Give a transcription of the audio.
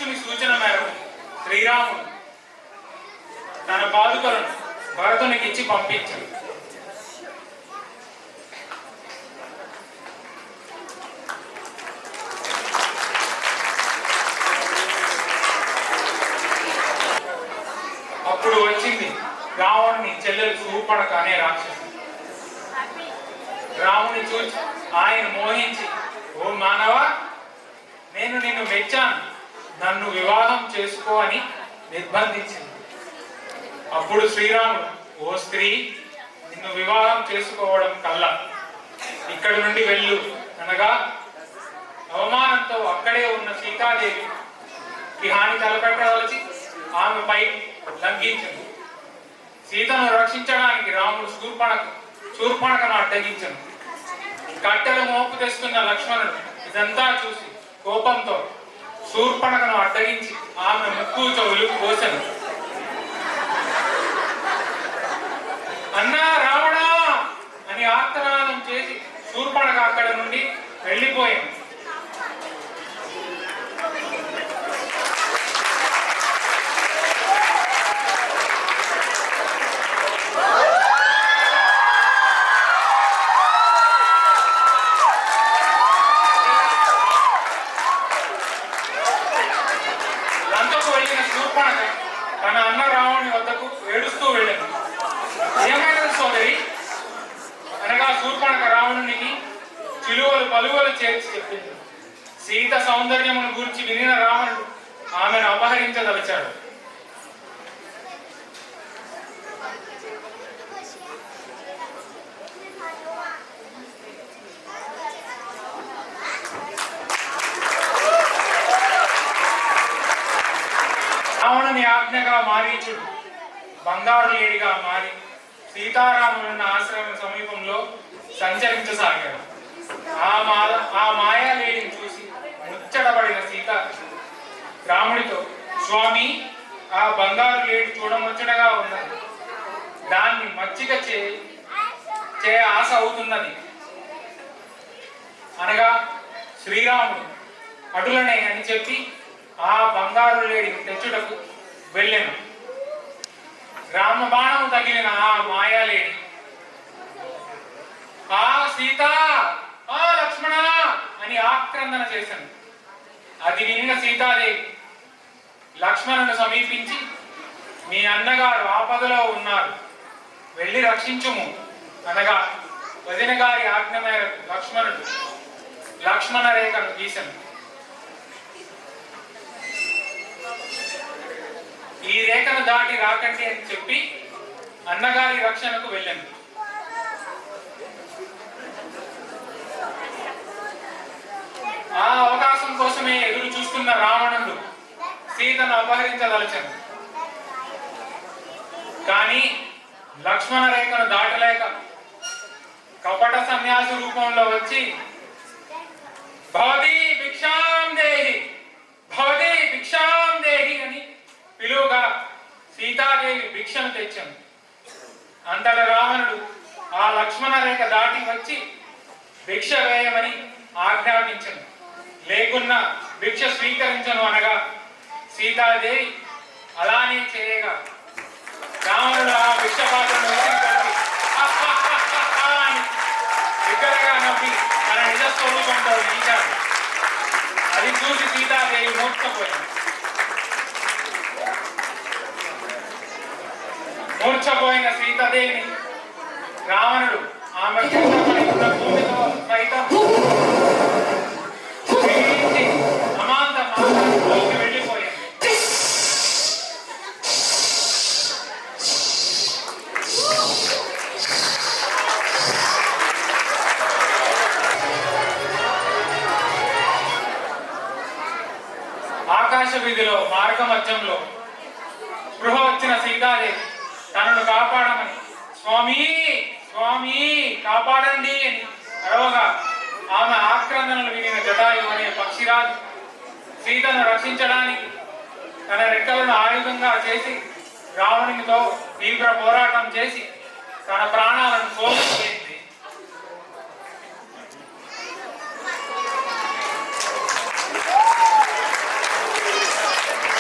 విశ్వామిత్రుని సూచన మేరకు శ్రీరాముడు తన పాదుకలను భరతునికి ఇచ్చి పంపించాడు. అప్పుడు వచ్చింది రావణుని చెల్లెలు శూర్పణఖ అనే రాక్షసు. రాముని చూసి ఆయన మోహించి, ఓ మానవ, నేను నిన్ను మెచ్చాను, నన్ను వివాహం చేసుకో అని నిర్బంధించింది. అప్పుడు శ్రీరాముడు, ఓ స్త్రీ, నిన్ను వివాహం చేసుకోవడం కల్లా ఇక్కడి నుండి వెళ్ళు అనగా అవమానంతో అక్కడే ఉన్న సీతాదేవికి హాని తలపెట్టవలసి ఆమెపై లంఘించింది. సీతను రక్షించడానికి రాముడు శూర్పణఖను అడ్డగించను. కట్టెలు మోపు తెస్తున్న లక్ష్మణుడు ఇదంతా చూసి కోపంతో శూర్పణఖను అడ్డగించి ఆమె ముక్కు చెవులు కోసెను. అన్నా రావణా అని ఆర్తనాదం చేసి శూర్పణఖ అక్కడ నుండి వెళ్ళిపోయింది. తన అన్న రావణుని వద్దకు ఏడుస్తూ వెళ్ళింది. ఏమైనది సోదరి అనగా శూర్పణఖ రావణునికి చిలువలు పలువలు చేర్చి చెప్పింది. సీత సౌందర్యమును గురించి వినిన రావణుడు ఆమెను అపహరించదలిచాడు. రావణుని ఆజ్ఞగా మారీచుడు బంగారు లేడిగా మారి సీతారాములున్న ఆశ్రమం సమీపంలో సంచరించసాగాడు. ఆ మాయా లేడిని చూసి ముచ్చటపడిన సీత రాముడితో, స్వామి, ఆ బంగారు లేడి చూడముచ్చటగా ఉన్నది, దాన్ని మచ్చిక చే ఆశ అవుతున్నది అనగా శ్రీరాముడు అటులనే అని చెప్పి ఆ బంగారు లేడిని తెచ్చుటకు వెళ్ళాను. రామబాణం తగిలిన ఆ మాయాలేడి, ఆ సీత, ఆ లక్ష్మణ అని ఆక్రందన చేశాను. అది విన్న సీతాదేవి లక్ష్మణుని సమీపించి, మీ అన్నగారు ఆపదలో ఉన్నారు, వెళ్ళి రక్షించుము అనగా వదిన గారి ఆజ్ఞ మేరకు లక్ష్మణుడు లక్ష్మణ రేఖను గీశాను. ఈ రేఖను దాటి రాకండి అని చెప్పి అన్నగారి రక్షణకు వెళ్ళాను. ఆ అవకాశం కోసమే ఎదురు చూస్తున్న రావణుడు సీతను అపహరించదలిచాను. కానీ లక్ష్మణ రేఖను దాటలేక కపట సన్యాసి రూపంలో వచ్చి, భవతి భిక్షాం దేహి, భవతి భిక్షాం దేహి అని పిలువగా సీతాదేవి భిక్షను తెచ్చాను. అంతట రావణుడు ఆ లక్ష్మణ రేఖ దాటి వచ్చి భిక్ష వేయమని ఆజ్ఞాపించను, లేకున్నా భిక్ష స్వీకరించను అనగా సీతాదేవి అలానే చేయగా రావణుడు ఆ భిక్ష పాత్రను బిగ్గరగా నవ్వి తన నిజస్వరూపంతో నిలిచాడు. అది చూసి సీతాదేవి మూర్ఛపోయింది. మూర్ఛపోయిన సీతాదేవిని రావణుడు ఆమె ఉన్న భూమితో సైతం అమాంత మార్గంలోకి వెళ్ళిపోయింది. ఆకాశ వీధిలో మార్గ మధ్యంలో స్పృహ వచ్చిన సీతాదేవి తనను కాపాడమని, స్వామి, స్వామి, కాపాడండి అని అరవగా ఆమె ఆక్రందనలు వినిన జటాయువు అనే పక్షిరాజు సీతను రక్షించడానికి తన రెక్కలను ఆయుధంగా చేసి రావణునితో తీవ్ర పోరాటం చేసి తన ప్రాణాలను కోల్పోయింది.